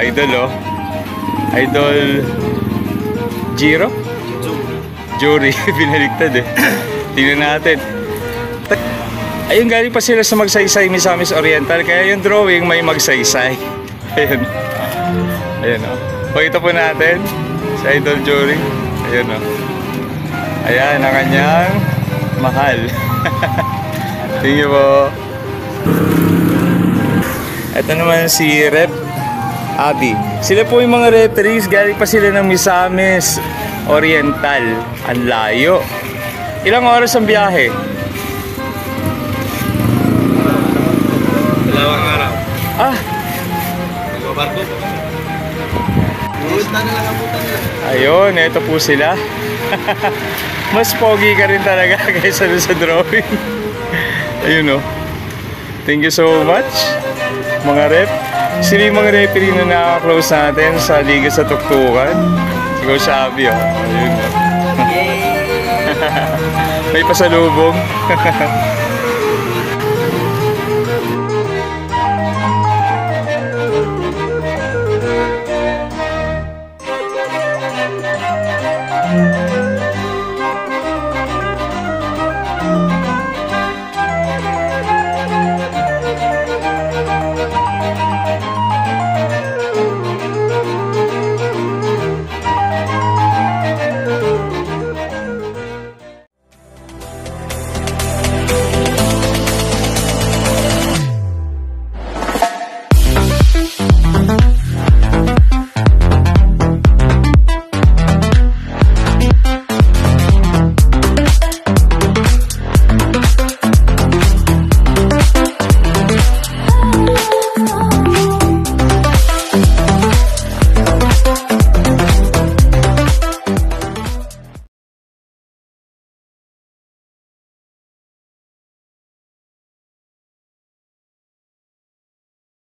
Idol, oh. Idol Jiro? Jury. Binaligtad eh. Tingnan natin. Ayun, galing pa sila sa Magsaysay, Misamis Oriental. Kaya yung drawing may magsaysay. Ayun. Ayun, oh. Pakita po natin sa Idol Jury. Ayun, oh. Ayan ang kanyang mahal. Thank you po. Ito naman si Rep Abi. Sila po yung mga referees. Galing pa sila ng Misamis Oriental. Ang layo. Ilang oras ang biyahe? Dalawang araw. Ah! Nagbabarko. Punta na lang ang punta nila. Ayun, ito po sila. Mas pogi ka rin talaga kaysa sa drawing. Ayun, oh. Thank you so much, mga rep. Sila yung mga referee na naka-close natin sa Liga sa Tuktukan. Si Coach Abby, oh. Ayun, oh. May pasalubong.